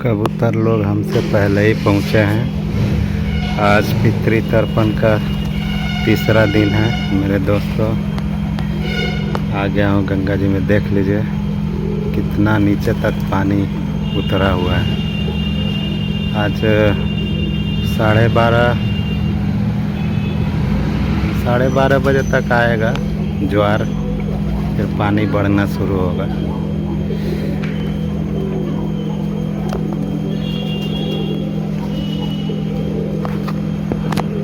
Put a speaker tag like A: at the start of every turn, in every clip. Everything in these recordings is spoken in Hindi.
A: कबूतर लोग हमसे पहले ही पहुंचे हैं। आज पितृ तर्पण का तीसरा दिन है। मेरे दोस्तों, आ गया हूँ गंगा जी में। देख लीजिए कितना नीचे तक पानी उतरा हुआ है। आज 12:30 बजे तक आएगा ज्वार, फिर पानी बढ़ना शुरू होगा।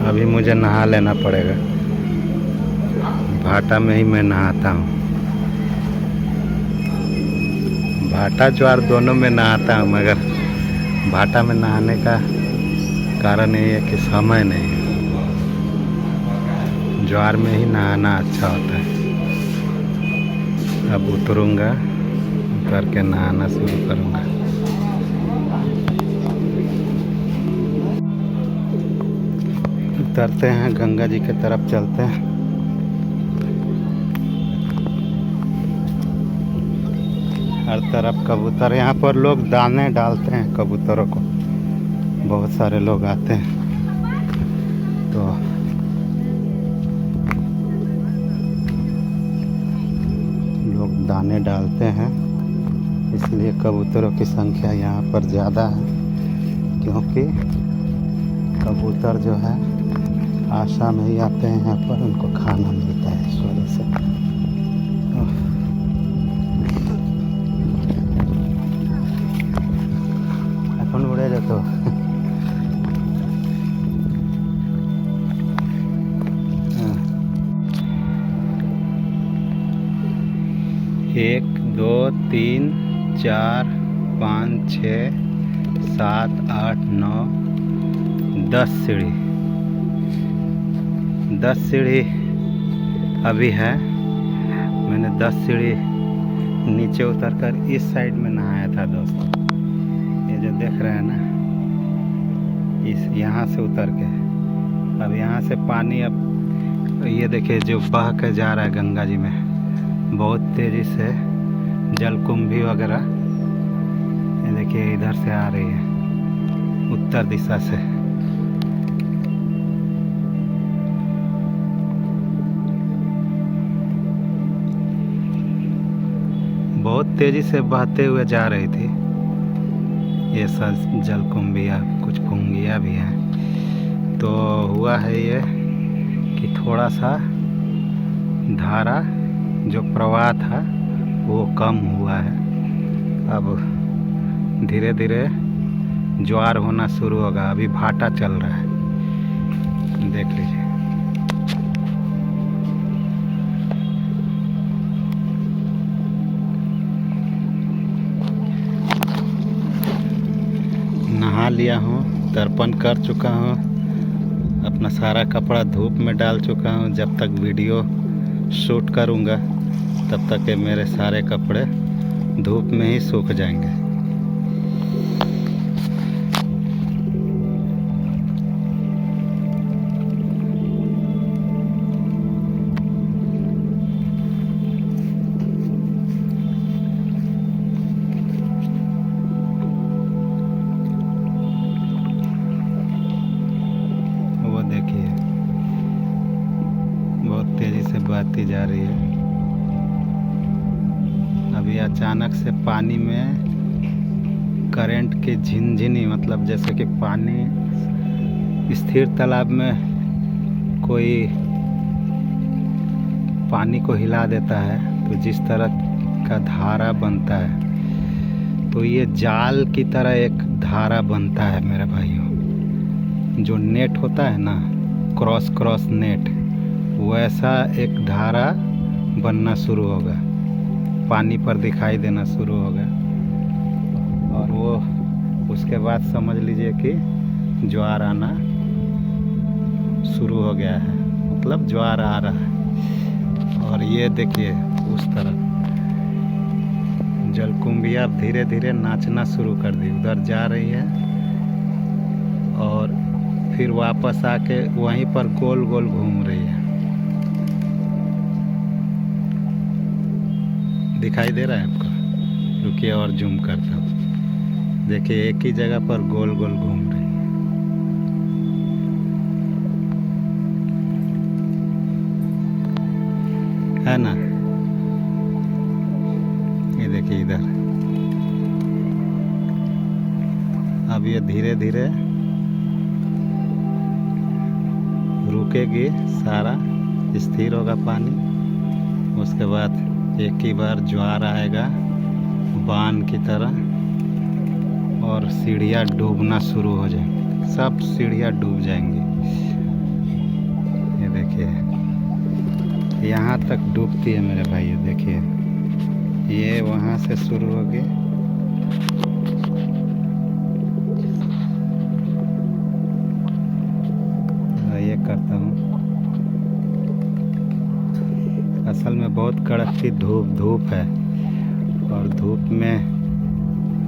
A: अभी मुझे नहा लेना पड़ेगा। भाटा में ही मैं नहाता हूँ। भाटा ज्वार दोनों में नहाता हूँ, मगर भाटा में नहाने का कारण यही है कि समय नहीं है। ज्वार में ही नहाना अच्छा होता है। अब उतरूँगा, उतर के नहाना शुरू करूँगा। उतरते हैं, गंगा जी के तरफ चलते हैं। हर तरफ कबूतर। यहाँ पर लोग दाने डालते हैं कबूतरों को। बहुत सारे लोग आते हैं तो लोग दाने डालते हैं, इसलिए कबूतरों की संख्या यहाँ पर ज़्यादा है। क्योंकि कबूतर जो है आशा में ही आते हैं यहाँ पर, उनको खाना मिलता है इस वजह से। अपन उड़े जाते हो। 1 2 3 4 5 6 7 8 9 10 सीढ़ी। 10 सीढ़ी अभी है। मैंने 10 सीढ़ी नीचे उतरकर इस साइड में नहाया था दोस्तों। ये जो देख रहे हैं ना, इस यहाँ से उतर के अब यहाँ से पानी, अब ये देखिए जो बह के जा रहा है गंगा जी में बहुत तेज़ी से। जलकुंभी वगैरह ये देखिए इधर से आ रही है, उत्तर दिशा से। बहुत तेज़ी से बहते हुए जा रही थी। ये सब जलकुंभियाँ, कुछ फुंगिया भी हैं। तो हुआ है ये कि थोड़ा सा धारा जो प्रवाह था वो कम हुआ है। अब धीरे धीरे ज्वार होना शुरू होगा। अभी भाटा चल रहा है, देख लीजिए। नहा लिया हूँ, तर्पण कर चुका हूँ, अपना सारा कपड़ा धूप में डाल चुका हूँ। जब तक वीडियो शूट करूँगा तब तक के मेरे सारे कपड़े धूप में ही सूख जाएंगे। वो देखिए बहुत तेज़ी से बहती जा रही है। अभी अचानक से पानी में करंट की झिनझिनी, मतलब जैसे कि पानी स्थिर तालाब में कोई पानी को हिला देता है तो जिस तरह का धारा बनता है, तो ये जाल की तरह एक धारा बनता है मेरे भाइयों। जो नेट होता है ना, क्रॉस नेट, वैसा एक धारा बनना शुरू होगा, पानी पर दिखाई देना शुरू होगा। और वो उसके बाद समझ लीजिए कि ज्वार आना शुरू हो गया है, मतलब ज्वार आ रहा है। और ये देखिए उस तरफ जलकुंभिया धीरे धीरे नाचना शुरू कर दी, उधर जा रही है और फिर वापस आके वहीं पर गोल गोल घूम रही है। दिखाई दे रहा है आपको? रुकिए और जूम करता हूँ। देखिए एक ही जगह पर गोल गोल घूम रही है ना। ये देखिए इधर, अब ये धीरे धीरे रुकेगी, सारा स्थिर होगा पानी। उसके बाद एक ही बार ज्वार आएगा बांध की तरह और सीढ़ियाँ डूबना शुरू हो जाएंगी, सब सीढ़ियाँ डूब जाएंगी। ये देखिए यहाँ तक डूबती है मेरे भाई, देखिए ये वहाँ से शुरू होगी ये करता हूँ। असल में बहुत कड़कती धूप है और धूप में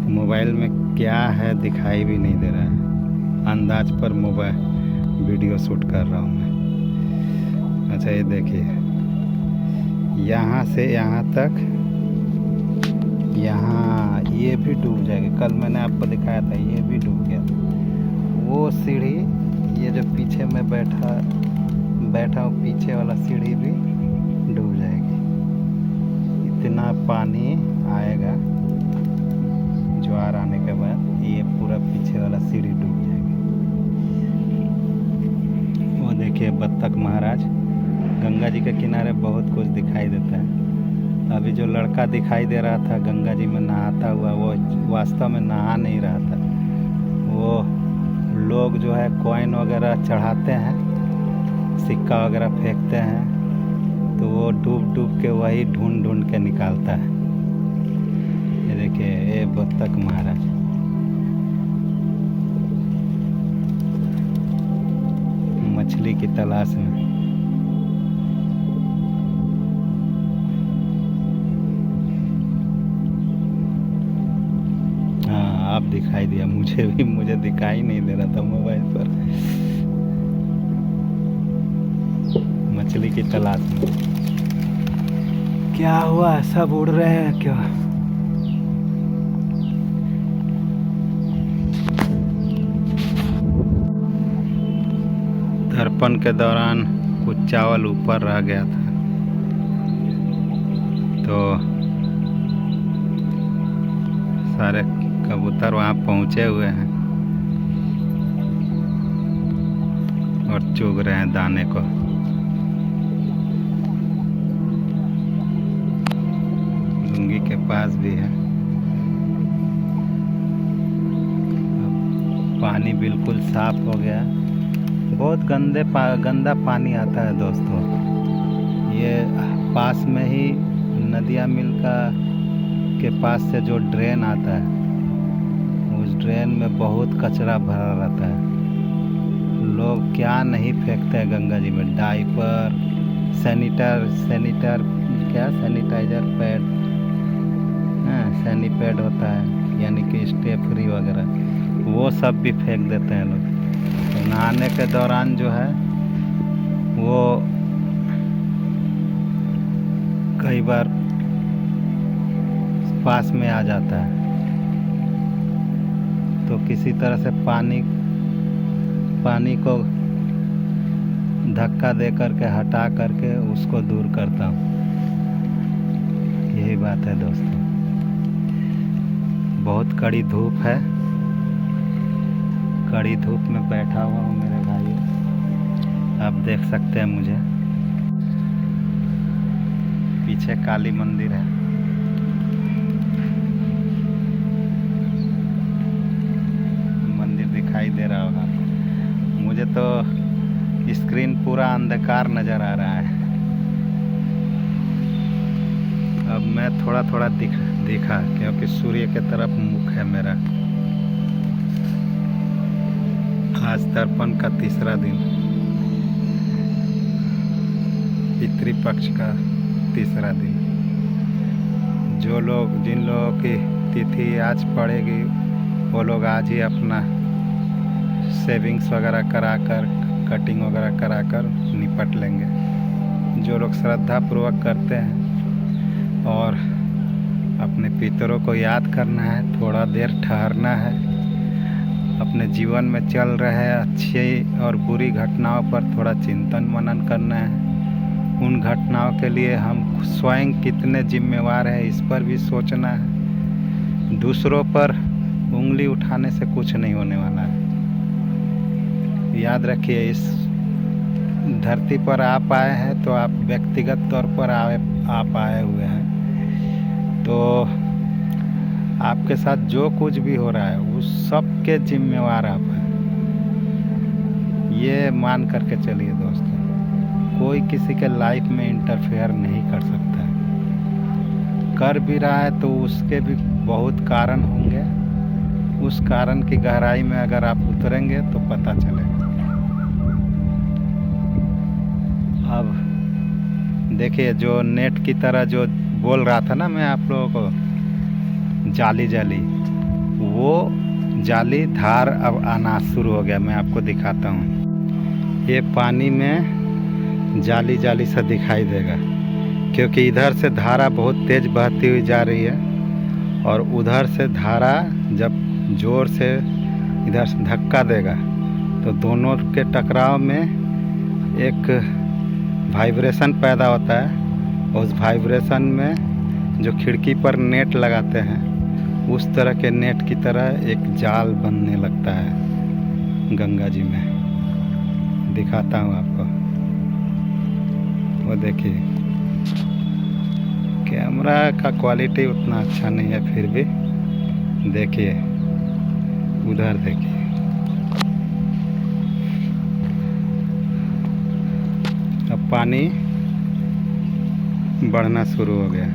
A: मोबाइल में क्या है दिखाई भी नहीं दे रहा है, अंदाज पर मोबाइल वीडियो शूट कर रहा हूँ मैं। अच्छा ये देखिए यहाँ से यहाँ तक, यहाँ ये भी डूब जाएगी। कल मैंने आपको दिखाया था ये भी डूब गया। वो सीढ़ी, ये जो पीछे में बैठा हूँ पीछे वाला सीढ़ी भी डूब जाएगी। इतना पानी आएगा ज्वार आने के बाद, ये पूरा पीछे वाला सीढ़ी डूब जाएगी। वो देखिए बत्तख महाराज, गंगा जी के किनारे बहुत कुछ दिखाई देता है। अभी जो लड़का दिखाई दे रहा था गंगा जी में नहाता हुआ, वो वास्तव में नहा नहीं रहा था। वो लोग जो है कॉइन वगैरह चढ़ाते हैं, सिक्का वगैरह फेंकते हैं, तो वो डूब डूब के वही ढूंढ ढूंढ के निकालता है। ये देखिए ये बत्तख महाराज, मछली की तलाश में। हाँ आप दिखाई दिया, मुझे दिखाई नहीं दे रहा था मोबाइल पर। मछली की तलाश में। क्या हुआ, सब उड़ रहे हैं क्या? दर्पण के दौरान कुछ चावल ऊपर रह गया था, तो सारे कबूतर वहाँ पहुँचे हुए हैं और चुग रहे हैं दाने को। लुंगी के पास भी है। पानी बिल्कुल साफ हो गया। बहुत गंदा पानी आता है दोस्तों। ये पास में ही नदिया मिल के पास से जो ड्रेन आता है, उस ड्रेन में बहुत कचरा भरा रहता है। लोग क्या नहीं फेंकते हैं गंगा जी में, डायपर, सैनिटाइजर पैड, सैनी पैड होता है, यानी कि स्टे फ्री वगैरह, वो सब भी फेंक देते हैं लोग। तो नहाने के दौरान जो है वो कई बार पास में आ जाता है, तो किसी तरह से पानी को धक्का दे करके हटा करके उसको दूर करता हूँ। यही बात है दोस्तों। बहुत कड़ी धूप है, कड़ी धूप में बैठा हुआ हूँ मेरे भाई, आप देख सकते हैं मुझे। पीछे काली मंदिर है। मंदिर दिखाई दे रहा होगा। मुझे तो स्क्रीन पूरा अंधकार नज़र आ रहा है। अब मैं थोड़ा थोड़ा दिखा क्योंकि सूर्य के तरफ मुख है मेरा। आज तर्पण का तीसरा दिन, पितृपक्ष का तीसरा दिन। जिन लोगों की तिथि आज पड़ेगी वो लोग आज ही अपना सेविंग्स वगैरह कराकर, कटिंग वगैरह कराकर निपट लेंगे। जो लोग श्रद्धा पूर्वक करते हैं और अपने पितरों को याद करना है, थोड़ा देर ठहरना है, अपने जीवन में चल रहे अच्छी और बुरी घटनाओं पर थोड़ा चिंतन मनन करना है। उन घटनाओं के लिए हम स्वयं कितने जिम्मेवार हैं इस पर भी सोचना है। दूसरों पर उंगली उठाने से कुछ नहीं होने वाला है। याद रखिए, इस धरती पर आप आए हैं तो आप व्यक्तिगत तौर पर आप आए हुए हैं, तो आपके साथ जो कुछ भी हो रहा है उस सब के जिम्मेवार आप हैं। ये मान करके चलिए दोस्तों, कोई किसी के लाइफ में इंटरफेयर नहीं कर सकता है। कर भी रहा है तो उसके भी बहुत कारण होंगे। उस कारण की गहराई में अगर आप उतरेंगे तो पता चलेगा। अब देखिए, जो नेट की तरह जो बोल रहा था ना मैं आप लोगों को, जाली वो जाली धार अब आना शुरू हो गया। मैं आपको दिखाता हूँ। ये पानी में जाली सा दिखाई देगा, क्योंकि इधर से धारा बहुत तेज़ बहती हुई जा रही है और उधर से धारा जब ज़ोर से इधर से धक्का देगा तो दोनों के टकराव में एक वाइब्रेशन पैदा होता है। उस वाइब्रेशन में जो खिड़की पर नेट लगाते हैं उस तरह के नेट की तरह एक जाल बनने लगता है गंगा जी में। दिखाता हूँ आपको, वो देखिए। कैमरा का क्वालिटी उतना अच्छा नहीं है, फिर भी देखिए, उधर देखिए। अब पानी बढ़ना शुरू हो गया।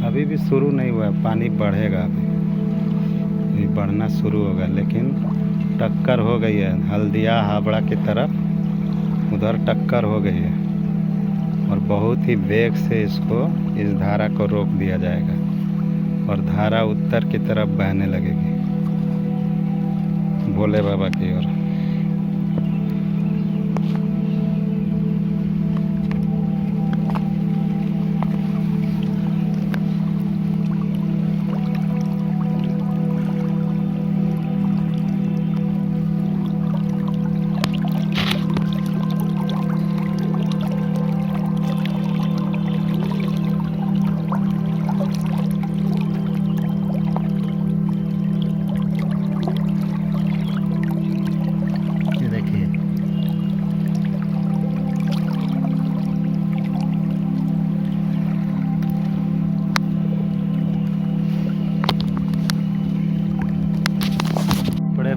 A: अभी भी शुरू नहीं हुआ है, पानी बढ़ेगा, अभी बढ़ना शुरू होगा। लेकिन टक्कर हो गई है हल्दिया हावड़ा की तरफ, उधर टक्कर हो गई है और बहुत ही वेग से इस धारा को रोक दिया जाएगा और धारा उत्तर की तरफ बहने लगेगी, भोले बाबा की ओर।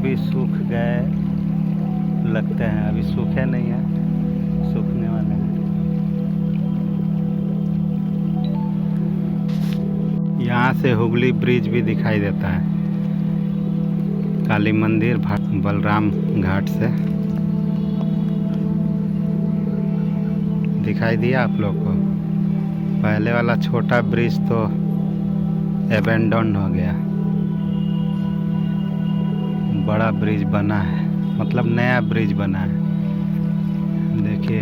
A: भी सूख गए लगते हैं, अभी सूखे नहीं हैं, सूखने वाले हैं। यहाँ से हुगली ब्रिज भी दिखाई देता है, काली मंदिर बलराम घाट से दिखाई दिया आप लोग को। पहले वाला छोटा ब्रिज तो एबेंडन हो गया, बड़ा ब्रिज बना है, मतलब नया ब्रिज बना है। देखिए,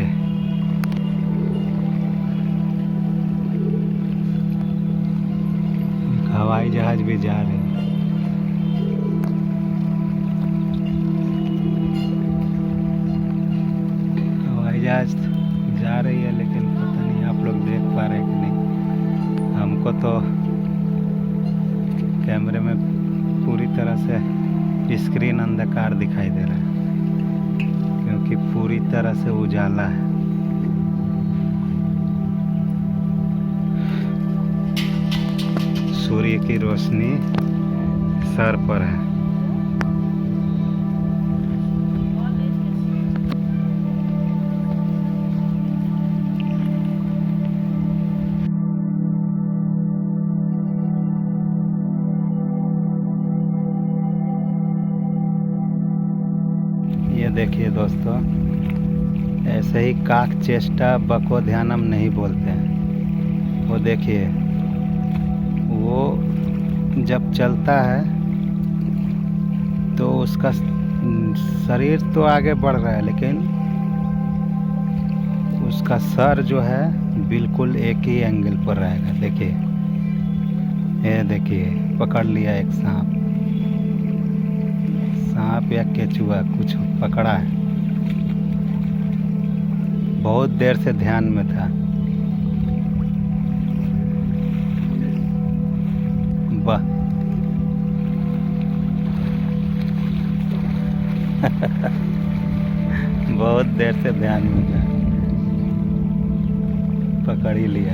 A: हवाई जहाज भी जा रहे हैं। हवाई जहाज जा रही है, लेकिन पता नहीं आप लोग देख पा रहे हैं कि नहीं। हमको तो कैमरे में पूरी तरह से स्क्रीन अंधकार दिखाई दे रहा है, क्योंकि पूरी तरह से उजाला है। सूर्य की रोशनी सर पर है। ये देखिए दोस्तों, ऐसे ही काक चेष्टा बको ध्यानम नहीं बोलते हैं। वो देखिए, वो जब चलता है तो उसका शरीर तो आगे बढ़ रहा है, लेकिन उसका सर जो है बिल्कुल एक ही एंगल पर रहेगा। देखिए, ये देखिए, पकड़ लिया एक सांप। सांप या केचुआ कुछ पकड़ा है। बहुत देर से ध्यान में था। वाह बहुत देर से ध्यान में था, पकड़ ही लिया।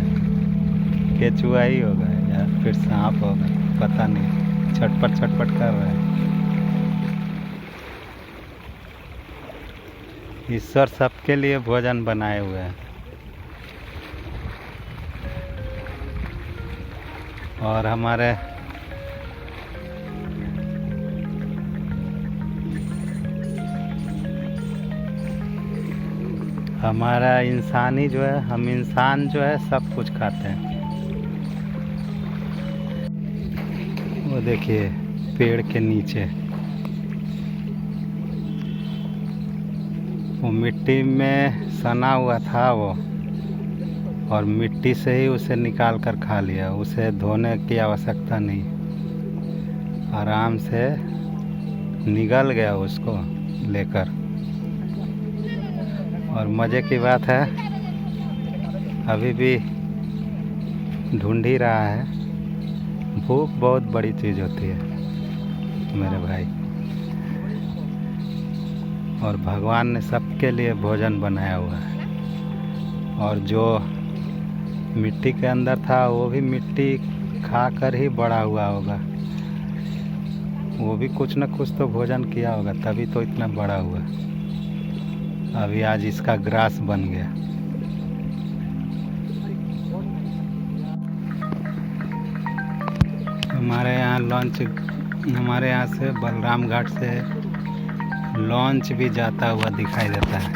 A: केचुआ ही होगा या फिर सांप होगा, पता नहीं। छटपट छटपट कर रहा है। ईश्वर सबके लिए भोजन बनाए हुए हैं। और हमारा इंसानी जो है, हम इंसान जो है सब कुछ खाते हैं। वो देखिए, पेड़ के नीचे वो मिट्टी में सना हुआ था वो, और मिट्टी से ही उसे निकाल कर खा लिया। उसे धोने की आवश्यकता नहीं, आराम से निगल गया उसको लेकर। और मज़े की बात है, अभी भी ढूंढ ही रहा है। भूख बहुत बड़ी चीज़ होती है मेरे भाई, और भगवान ने सबके लिए भोजन बनाया हुआ है। और जो मिट्टी के अंदर था वो भी मिट्टी खा कर ही बड़ा हुआ होगा। वो भी कुछ न कुछ तो भोजन किया होगा, तभी तो इतना बड़ा हुआ। अभी आज इसका ग्रास बन गया। हमारे यहाँ से बलराम घाट से लॉन्च भी जाता हुआ दिखाई देता है।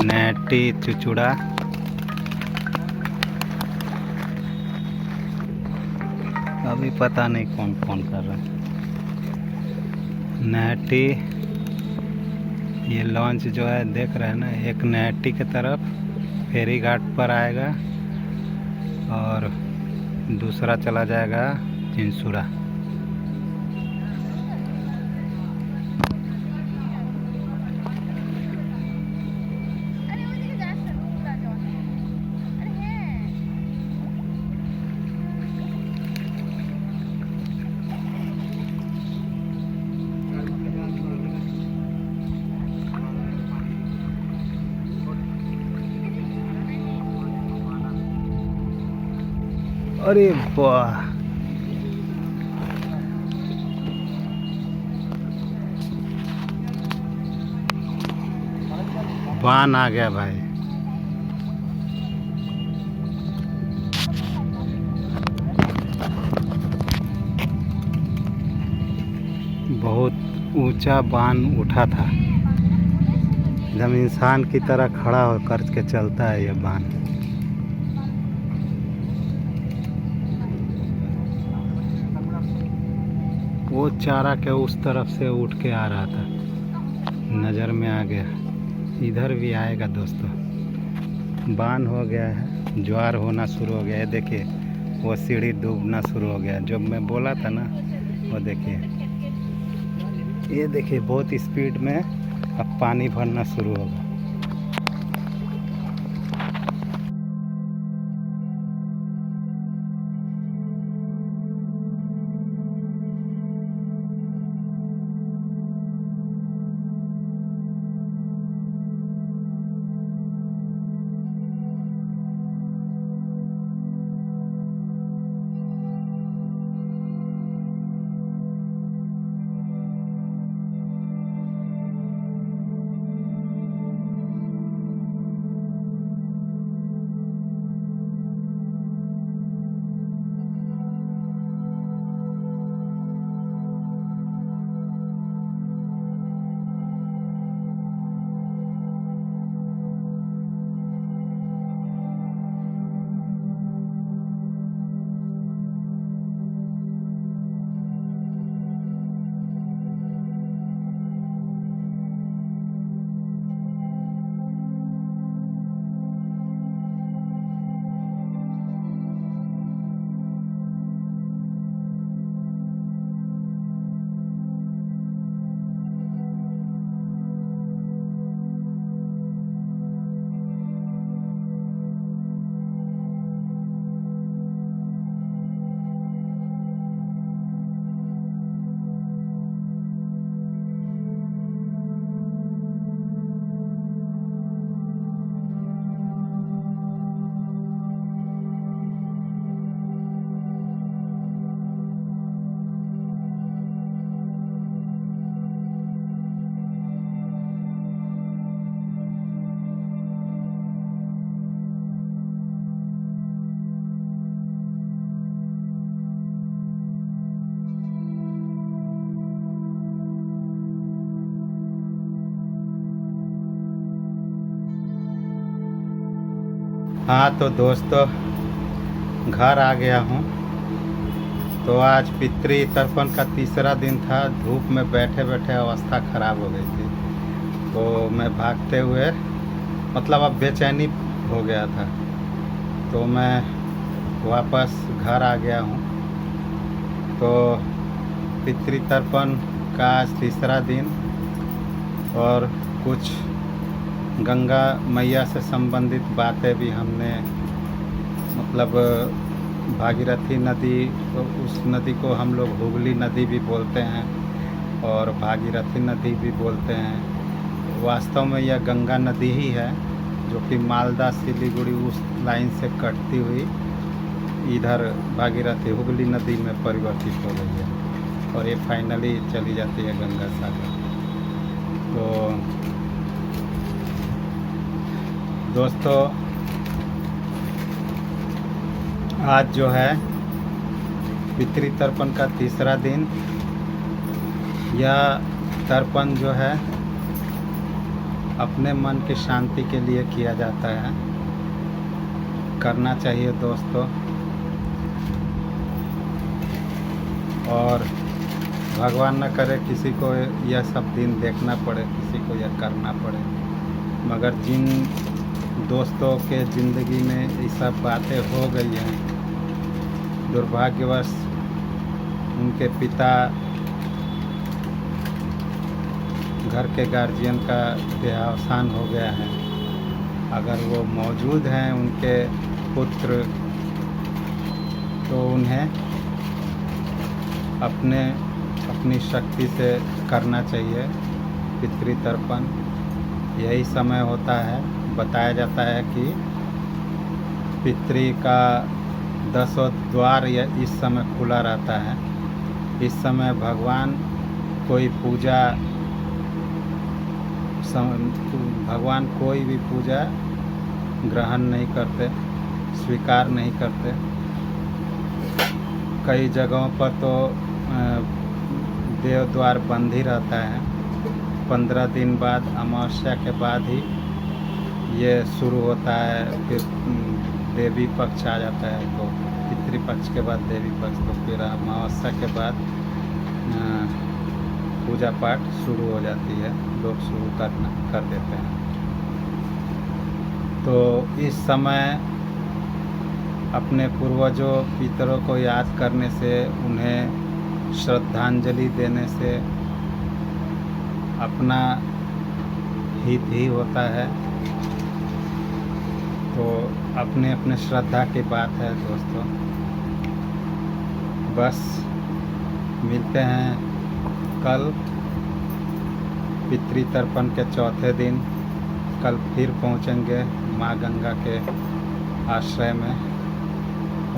A: नेटी चुचुड़ा, अभी पता नहीं कौन फोन कर रहा है। नेटी, ये लॉन्च जो है देख रहे हैं ना, एक नेटी की तरफ फेरी घाट पर आएगा और दूसरा चला जाएगा चिंसुरा। अरे वाह, बान आ गया भाई। बहुत ऊंचा बान उठा था, जब इंसान की तरह खड़ा होकर के चलता है ये बान। वो चारा के उस तरफ से उठ के आ रहा था, नज़र में आ गया। इधर भी आएगा दोस्तों। बान हो गया है, ज्वार होना शुरू हो गया है। देखिए, वो सीढ़ी डूबना शुरू हो गया। जो मैं बोला था ना, वो देखिए, ये देखिए, बहुत स्पीड में अब पानी भरना शुरू होगा। हाँ तो दोस्तों, घर आ गया हूँ। तो आज पितृ तर्पण का तीसरा दिन था। धूप में बैठे बैठे अवस्था ख़राब हो गई थी, तो मैं भागते हुए, मतलब अब बेचैनी हो गया था, तो मैं वापस घर आ गया हूँ। तो पितृ तर्पण का आज तीसरा दिन, और कुछ गंगा मैया से संबंधित बातें भी हमने, मतलब भागीरथी नदी, तो उस नदी को हम लोग हुगली नदी भी बोलते हैं और भागीरथी नदी भी बोलते हैं। वास्तव में यह गंगा नदी ही है, जो कि मालदा सिलीगुड़ी उस लाइन से कटती हुई इधर भागीरथी हुगली नदी में परिवर्तित हो गई है, और ये फाइनली चली जाती है गंगा सागर। तो दोस्तों, आज जो है पितृ तर्पण का तीसरा दिन। यह तर्पण जो है अपने मन की शांति के लिए किया जाता है, करना चाहिए दोस्तों। और भगवान न करे किसी को यह सब दिन देखना पड़े, किसी को यह करना पड़े, मगर जिन दोस्तों के ज़िंदगी में ये सब बातें हो गई हैं, दुर्भाग्यवश उनके पिता, घर के गार्जियन का देहावसान हो गया है। अगर वो मौजूद हैं उनके पुत्र, तो उन्हें अपनी शक्ति से करना चाहिए पितृ तर्पण। यही समय होता है, बताया जाता है कि पितृ का 10वां द्वार इस समय खुला रहता है। इस समय भगवान कोई भी पूजा ग्रहण नहीं करते, स्वीकार नहीं करते। कई जगहों पर तो देव द्वार बंद ही रहता है। 15 दिन बाद, अमावस्या के बाद ही ये शुरू होता है। फिर देवी पक्ष आ जाता है, तो पितृपक्ष के बाद देवी पक्ष, तो फिर अमावस्या के बाद पूजा पाठ शुरू हो जाती है, लोग शुरू कर देते हैं। तो इस समय अपने पूर्वजों पितरों को याद करने से, उन्हें श्रद्धांजलि देने से अपना हित ही होता है। तो अपने अपने श्रद्धा की बात है दोस्तों। बस मिलते हैं कल पितृ तर्पण के चौथे दिन। कल फिर पहुंचेंगे माँ गंगा के आश्रय में,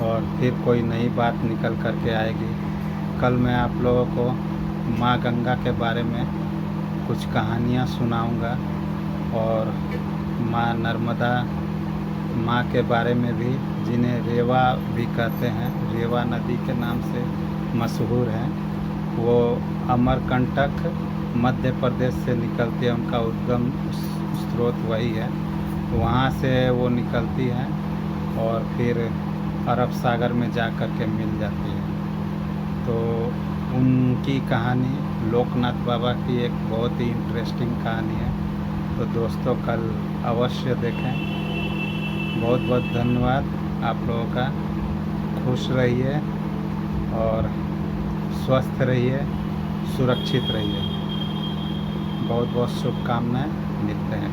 A: और फिर कोई नई बात निकल कर के आएगी। कल मैं आप लोगों को माँ गंगा के बारे में कुछ कहानियाँ सुनाऊंगा, और माँ नर्मदा माँ के बारे में भी, जिन्हें रेवा भी कहते हैं, रेवा नदी के नाम से मशहूर हैं। वो अमरकंटक मध्य प्रदेश से निकलती है, उनका उद्गम स्रोत वही है, वहाँ से वो निकलती हैं और फिर अरब सागर में जा कर के मिल जाती है। तो उनकी कहानी, लोकनाथ बाबा की एक बहुत ही इंटरेस्टिंग कहानी है। तो दोस्तों, कल अवश्य देखें। बहुत बहुत धन्यवाद आप लोगों का। खुश रहिए और स्वस्थ रहिए, सुरक्षित रहिए। बहुत बहुत शुभकामनाएं। मिलते हैं।